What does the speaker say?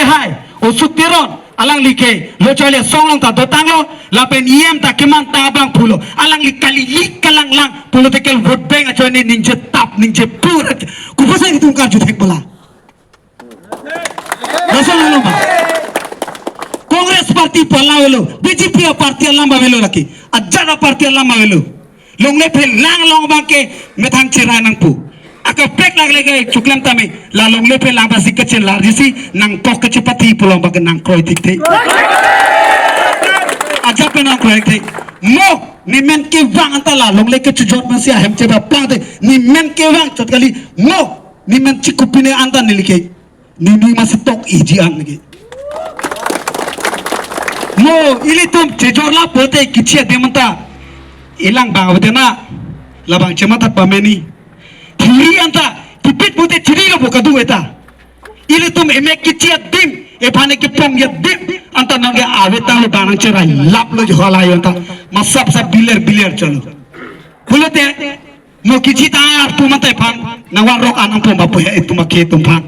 hai usuk tiron alang like lo chole songlong ta dotang lo lapen iem ta keman ta bang pulo alang likali likalang lang political vote bank achone ninje tap ninje pura kupasa itu ka jutek bola dasar lo ma Congress party pala velo BJP party lamba velo laki ajara party lamba velo longle phel lang long bangke methang chira nang pu aka pek lagle gay chuklam tame la longle phel lamba sikche la jisi nang pok ke pati pulong bag nang kroi tik thei aja pe nang kroi thei mo ni men ke wang anta la longle ke chujot masia hem che ba pang de ni men ke wang chot kali mo ni men chikupine anta nilike ni masitok iji ang nige mo ili tum chejorla pote kichia demanta ilang bangawdena labang chemata pameni thiri anta tipit pote thiri lo bokadu eta ili tum eme kichia dim e phane ke pong ya dim anta nange aveta lo danang chera lap lo jhala anta masap sap biler chalo bulote mo kichi ta tu mata phan nawa rok anang pom bapu he tu makhe tum phan